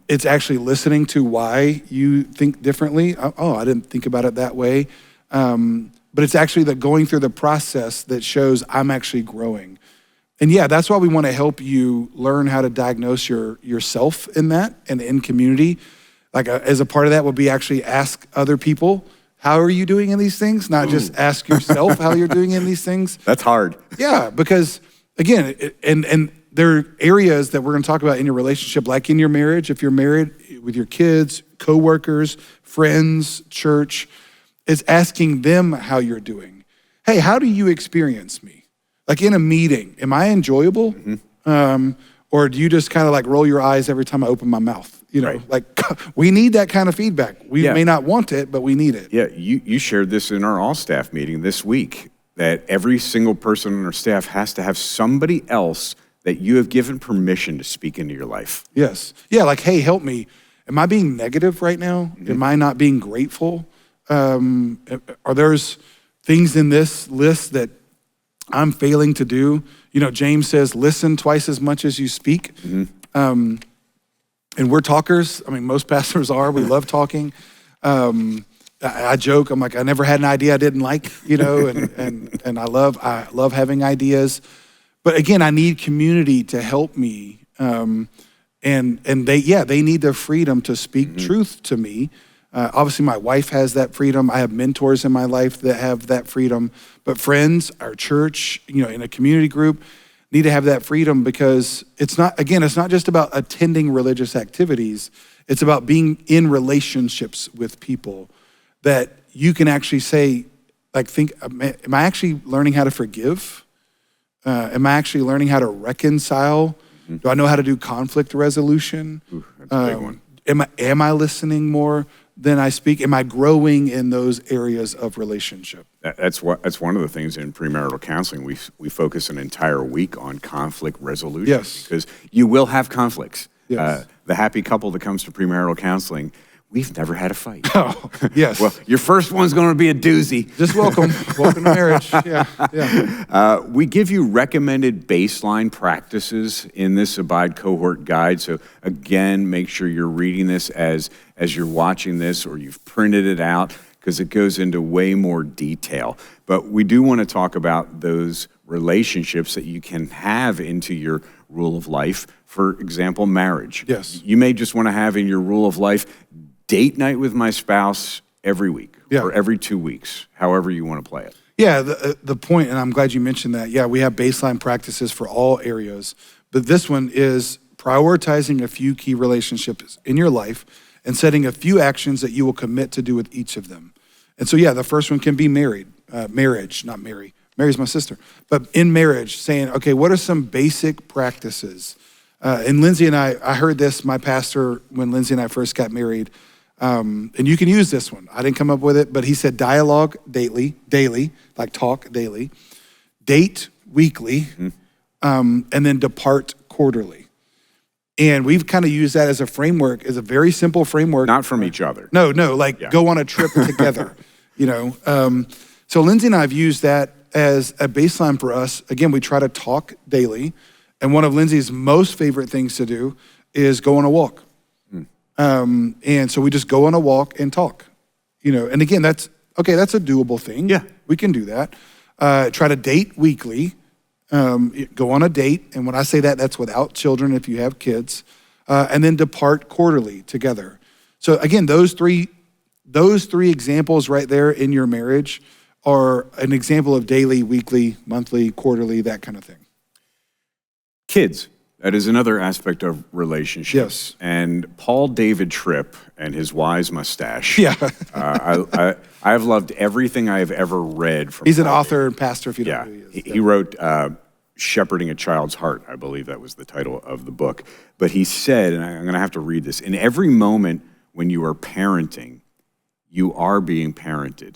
it's actually listening to why you think differently. Oh, I didn't think about it that way. But it's actually the going through the process that shows I'm actually growing. And yeah, that's why we want to help you learn how to diagnose yourself in that and in community. Like as a part of that would be actually ask other people, how are you doing in these things? Not just ask yourself how you're doing in these things. That's hard. Yeah, because again, and there are areas that we're going to talk about in your relationship, like in your marriage, if you're married, with your kids, coworkers, friends, church, is asking them how you're doing. Hey, how do you experience me? Like in a meeting, am I enjoyable? Or do you just kind of like roll your eyes every time I open my mouth? Right. Like we need that kind of feedback. We may not want it, but we need it. Yeah, you shared this in our all-staff meeting this week, that every single person on our staff has to have somebody else that you have given permission to speak into your life. Yes. Yeah, like, hey, help me. Am I being negative right now? Am I not being grateful? Are there's things in this list that I'm failing to do? James says, listen twice as much as you speak. And we're talkers. Most pastors are. We love talking. I joke. I'm like, I never had an idea I didn't like, and I love having ideas. But again, I need community to help me. And they need the freedom to speak truth to me. Obviously, my wife has that freedom. I have mentors in my life that have that freedom. But friends, our church, in a community group, need to have that freedom because it's not just about attending religious activities. It's about being in relationships with people that you can actually say, am I actually learning how to forgive? Am I actually learning how to reconcile? Do I know how to do conflict resolution? That's a big one. Am I listening more than I speak? Am I growing in those areas of relationship? That's one of the things in premarital counseling. We focus an entire week on conflict resolution. Yes. Because you will have conflicts. Yes. The happy couple that comes to premarital counseling, we've never had a fight. Oh, yes. Well, your first one's going to be a doozy. Just welcome to marriage. Yeah. We give you recommended baseline practices in this Abide Cohort Guide. So again, make sure you're reading this as you're watching this, or you've printed it out, because it goes into way more detail. But we do want to talk about those relationships that you can have into your rule of life. For example, marriage. Yes. You may just want to have in your rule of life date night with my spouse every week or every 2 weeks, however you want to play it. Yeah, the point, and I'm glad you mentioned that. Yeah, we have baseline practices for all areas, but this one is prioritizing a few key relationships in your life and setting a few actions that you will commit to do with each of them. And so, yeah, the first one can be marriage, not Mary. Mary's my sister. But in marriage, saying, okay, what are some basic practices? And Lindsay and I heard this, my pastor, when Lindsay and I first got married, and you can use this one. I didn't come up with it, but he said dialogue daily, like talk daily. date weekly, and then depart quarterly. And we've kind of used that as a framework, as a very simple framework. Not from each other. No, go on a trip together, So Lindsay and I have used that as a baseline for us. Again, we try to talk daily. And one of Lindsay's most favorite things to do is go on a walk. And so we just go on a walk and talk, and again, that's a doable thing. Yeah. We can do that. Try to date weekly, go on a date. And when I say that, that's without children if you have kids, and then depart quarterly together. So again, those three examples right there in your marriage are an example of daily, weekly, monthly, quarterly, that kind of thing. Kids. That is another aspect of relationships. Yes. And Paul David Tripp and his wise mustache. Yeah. I've loved everything I've ever read from He's an Paul author David. and pastor, if you don't know who he is. He wrote Shepherding a Child's Heart, I believe that was the title of the book. But he said, and I'm going to have to read this, in every moment when you are parenting, you are being parented.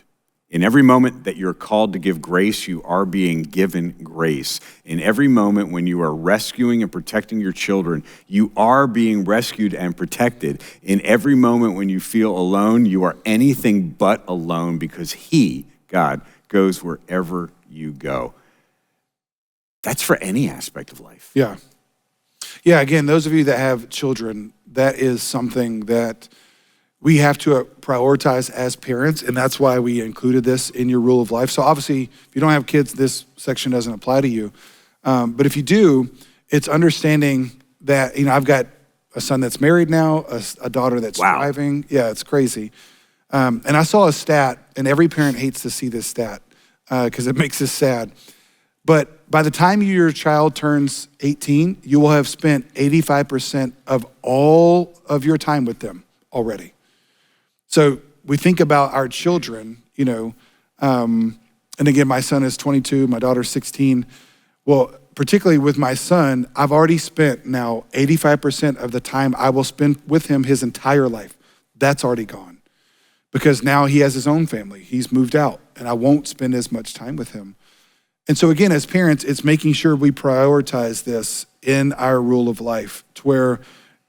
In every moment that you're called to give grace, you are being given grace. In every moment when you are rescuing and protecting your children, you are being rescued and protected. In every moment when you feel alone, you are anything but alone because He, God, goes wherever you go. That's for any aspect of life. Yeah. Yeah, again, those of you that have children, that is something that we have to prioritize as parents, and that's why we included this in your rule of life. So obviously, if you don't have kids, this section doesn't apply to you. But if you do, it's understanding that, I've got a son that's married now, a daughter that's thriving. Yeah, it's crazy. And I saw a stat, and every parent hates to see this stat because it makes us sad. But by the time your child turns 18, you will have spent 85% of all of your time with them already. So we think about our children, and again, my son is 22, my daughter's 16. Well, particularly with my son, I've already spent now 85% of the time I will spend with him his entire life. That's already gone because now he has his own family. He's moved out and I won't spend as much time with him. And so again, as parents, it's making sure we prioritize this in our rule of life to where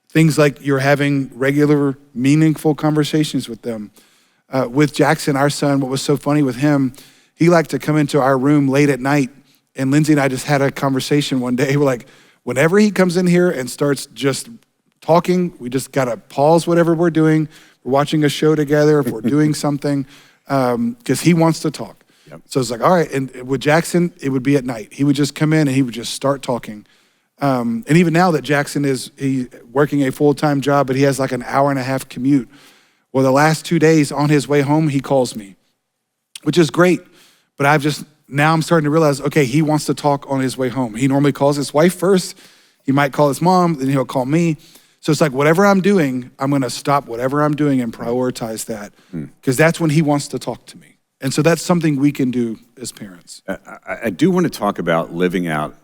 things like you're having regular, meaningful conversations with them. With Jackson, our son, what was so funny with him, he liked to come into our room late at night, and Lindsay and I just had a conversation one day. We're like, whenever he comes in here and starts just talking, we just gotta pause whatever we're doing. We're watching a show together, if we're doing something, because he wants to talk. Yep. So it's like, all right, and with Jackson, it would be at night. He would just come in and he would just start talking. And even now that Jackson is working a full-time job, but he has like an hour-and-a-half commute. Well, the last 2 days on his way home, he calls me, which is great. But now I'm starting to realize, okay, he wants to talk on his way home. He normally calls his wife first. He might call his mom, then he'll call me. So it's like whatever I'm doing, I'm going to stop whatever I'm doing and prioritize that because that's when he wants to talk to me. And so that's something we can do as parents. I do want to talk about living out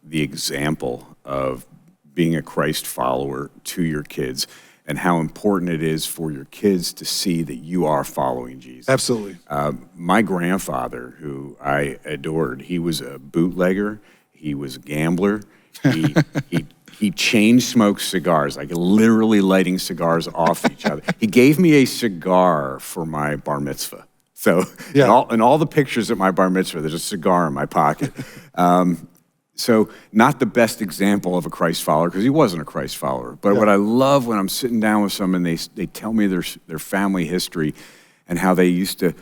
the example of being a Christ follower to your kids and how important it is for your kids to see that you are following Jesus. Absolutely. My grandfather, who I adored, he was a bootlegger. He was a gambler. He chain smoked cigars, like literally lighting cigars off each other. He gave me a cigar for my bar mitzvah. So in all the pictures at my bar mitzvah, there's a cigar in my pocket. So not the best example of a Christ follower because he wasn't a Christ follower. But what I love when I'm sitting down with someone, they tell me their family history and how they used to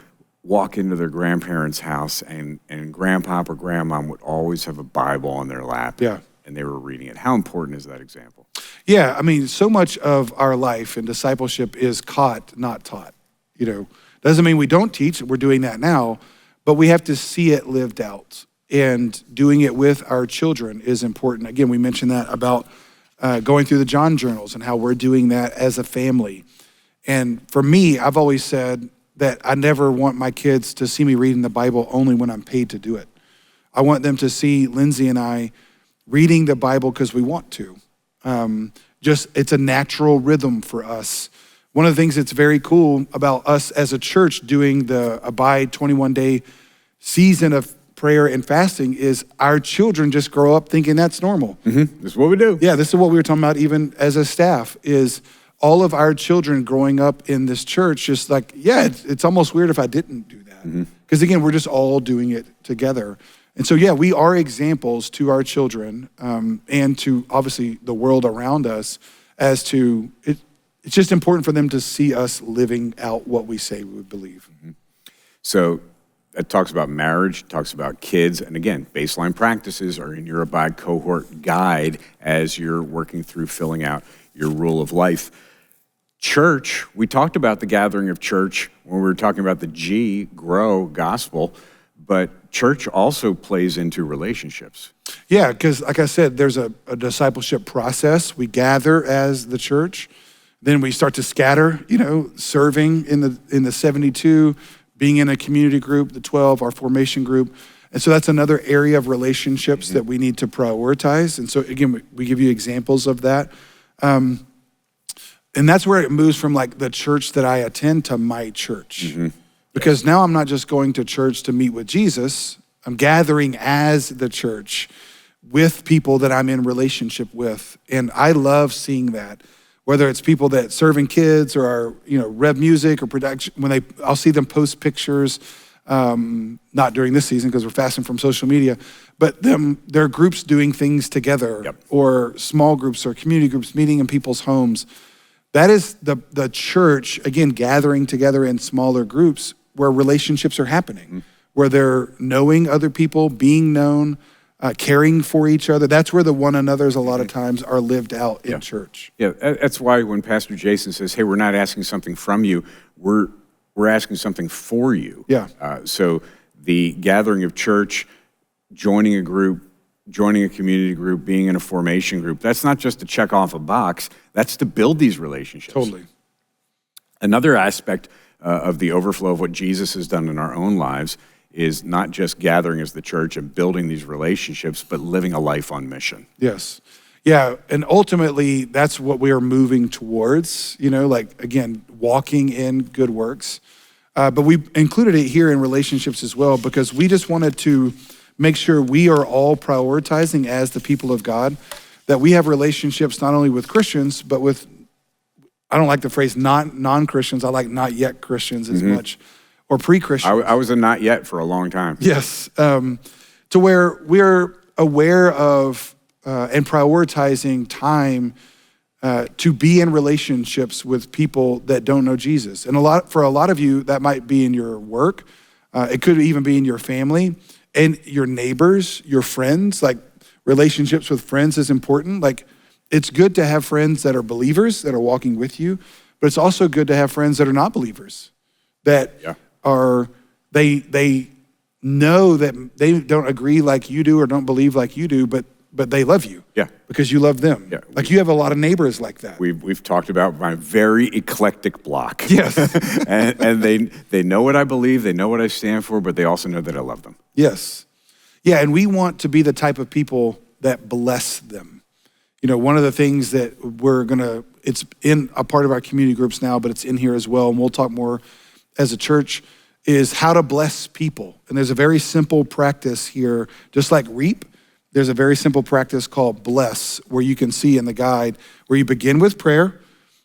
walk into their grandparents' house and grandpa or grandma would always have a Bible on their lap. Yeah. And they were reading it. How important is that example? Yeah, I mean, so much of our life and discipleship is caught, not taught. Doesn't mean we don't teach, we're doing that now, but we have to see it lived out. And doing it with our children is important. Again, we mentioned that about going through the John journals and how we're doing that as a family. And for me, I've always said that I never want my kids to see me reading the Bible only when I'm paid to do it. I want them to see Lindsay and I reading the Bible because we want to. It's a natural rhythm for us. One of the things that's very cool about us as a church doing the Abide 21-day season of prayer and fasting is our children just grow up thinking that's normal. This is what we do. Yeah, this is what we were talking about even as a staff, is all of our children growing up in this church, just like, yeah, it's almost weird if I didn't do that. Because again, we're just all doing it together. And so, yeah, we are examples to our children and to obviously the world around us as to, it's just important for them to see us living out what we say we would believe. So it talks about marriage, it talks about kids, and again, baseline practices are in your Abide Cohort guide as you're working through filling out your rule of life. Church, we talked about the gathering of church when we were talking about the G, grow, gospel, but church also plays into relationships. Yeah, because like I said, there's a discipleship process. We gather as the church, then we start to scatter, serving in the 72, being in a community group, the 12, our formation group. And so that's another area of relationships that we need to prioritize. And so again, we give you examples of that. And that's where it moves from like the church that I attend to my church. Because now I'm not just going to church to meet with Jesus, I'm gathering as the church with people that I'm in relationship with. And I love seeing that, whether it's people that serving kids or are, rev music or production, I'll see them post pictures, not during this season because we're fasting from social media, but their groups doing things together, or small groups or community groups meeting in people's homes. That is the church, again, gathering together in smaller groups where relationships are happening, where they're knowing other people, being known, caring for each other. That's where the one another's a lot of times are lived out in church. Yeah, that's why when Pastor Jason says, hey, we're not asking something from you, we're asking something for you. Yeah. So the gathering of church, joining a group, joining a community group, being in a formation group, that's not just to check off a box, that's to build these relationships. Totally. Another aspect of the overflow of what Jesus has done in our own lives is not just gathering as the church and building these relationships, but living a life on mission. Yes. Yeah, and ultimately, that's what we are moving towards, again, walking in good works. But we included it here in relationships as well, because we just wanted to make sure we are all prioritizing as the people of God, that we have relationships not only with Christians, but with, I don't like the phrase non-Christians, I like not yet Christians as much, or pre-Christians. I was a not yet for a long time. Yes, to where we're aware of and prioritizing time to be in relationships with people that don't know Jesus. And for a lot of you, that might be in your work. It could even be in your family and your neighbors, your friends. Like relationships with friends is important. Like it's good to have friends that are believers, that are walking with you, but it's also good to have friends that are not believers, that are, they know that they don't agree like you do or don't believe like you do, but they love you. Yeah. Because you love them. Yeah. Like you have a lot of neighbors like that. We've talked about my very eclectic block. Yes. and they know what I believe, they know what I stand for, but they also know that I love them. Yes. Yeah, and we want to be the type of people that bless them. One of the things that it's in a part of our community groups now, but it's in here as well, and we'll talk more as a church, is how to bless people. And there's a very simple practice here, just like reap, there's a very simple practice called bless, where you can see in the guide, where you begin with prayer,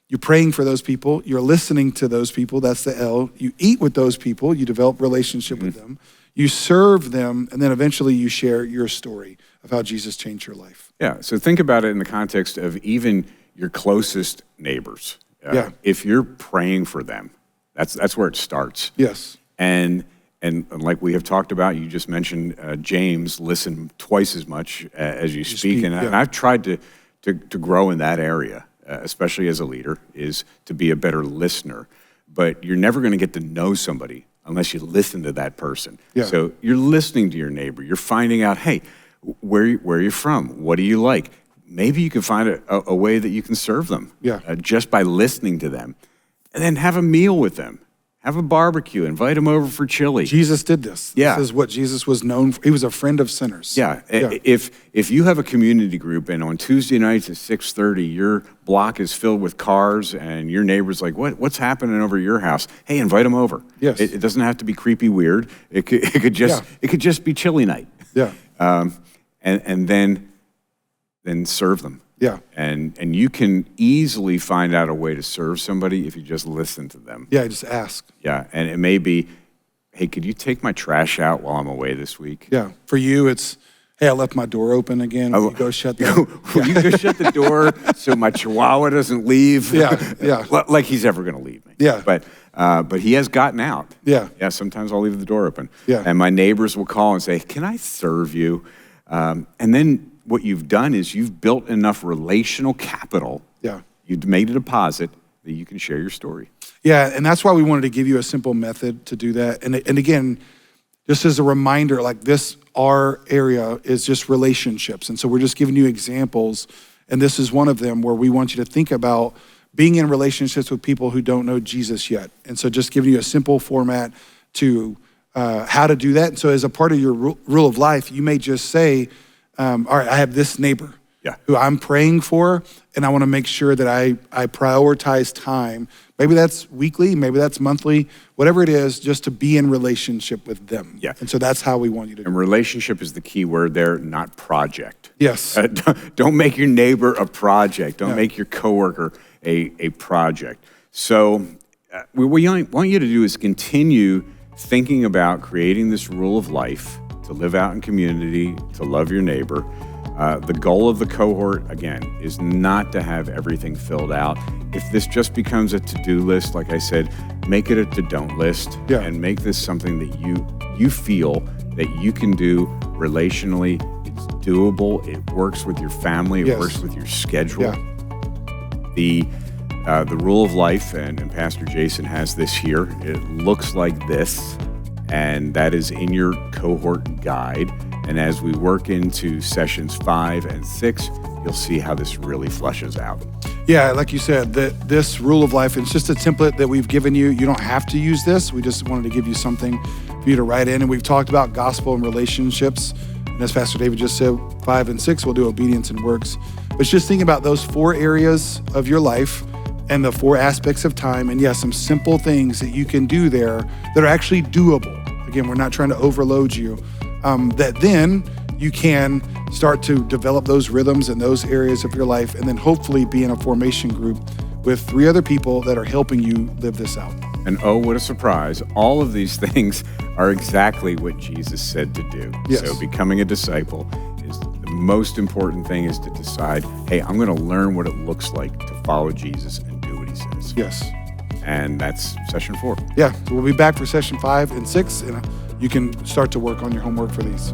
you're praying for those people, you're listening to those people, that's the L, you eat with those people, you develop relationship with them, you serve them, and then eventually you share your story of how Jesus changed your life. Yeah, so think about it in the context of even your closest neighbors. If you're praying for them, that's where it starts. Yes. And like we have talked about, you just mentioned James, listen twice as much as you speak. And I've tried to grow in that area, especially as a leader, is to be a better listener. But you're never going to get to know somebody unless you listen to that person. Yeah. So you're listening to your neighbor. You're finding out, hey, where are you from? What do you like? Maybe you can find a way that you can serve them just by listening to them. And then have a meal with them. Have a barbecue. Invite them over for chili. Jesus did this. Yeah. This is what Jesus was known for. He was a friend of sinners. Yeah. If you have a community group and on Tuesday nights at 6:30, your block is filled with cars and your neighbor's like, what's happening over at your house? Hey, invite them over. Yes. It doesn't have to be creepy weird. It could just be chili night. Yeah. And then serve them. Yeah. And you can easily find out a way to serve somebody if you just listen to them. Yeah, just ask. Yeah, and it may be, hey, could you take my trash out while I'm away this week? Yeah. For you, it's, hey, I left my door open again. Will you go shut that? Will you go shut the door so my chihuahua doesn't leave? Yeah. Like he's ever going to leave me. Yeah. But he has gotten out. Yeah. Yeah, sometimes I'll leave the door open. Yeah. And my neighbors will call and say, can I serve you? And then what you've done is you've built enough relational capital. Yeah. You've made a deposit that you can share your story. Yeah, and that's why we wanted to give you a simple method to do that. And again, just as a reminder, like this, our area is just relationships. And so we're just giving you examples. And this is one of them where we want you to think about being in relationships with people who don't know Jesus yet. And so just giving you a simple format to how to do that. And so as a part of your rule of life, you may just say, all right, I have this neighbor who I'm praying for, and I want to make sure that I prioritize time. Maybe that's weekly, maybe that's monthly, whatever it is, just to be in relationship with them. Yeah. And so that's how we want you to do it. And relationship is the key word there, not project. Yes. Don't make your neighbor a project. Don't make your coworker a project. So what we want you to do is continue thinking about creating this rule of life to live out in community, to love your neighbor. The goal of the cohort, again, is not to have everything filled out. If this just becomes a to-do list, like I said, make it a to-don't list and make this something that you feel that you can do relationally. It's doable. It works with your family. It works with your schedule. The rule of life, and Pastor Jason has this here. It looks like this. And that is in your cohort guide. And as we work into sessions 5 and 6, you'll see how this really fleshes out. Yeah, like you said, this rule of life, it's just a template that we've given you. You don't have to use this. We just wanted to give you something for you to write in. And we've talked about gospel and relationships. And as Pastor David just said, 5 and 6, we'll do obedience and works. But it's just thinking about those 4 areas of your life and the 4 aspects of time. And yes, some simple things that you can do there that are actually doable. Again, we're not trying to overload you. That then you can start to develop those rhythms in those areas of your life, and then hopefully be in a formation group with 3 other people that are helping you live this out. And oh, what a surprise. All of these things are exactly what Jesus said to do. Yes. So becoming a disciple is the most important thing, is to decide, hey, I'm going to learn what it looks like to follow Jesus and do what he says. Yes. And that's session 4. Yeah, so we'll be back for session 5 and 6, and you can start to work on your homework for these.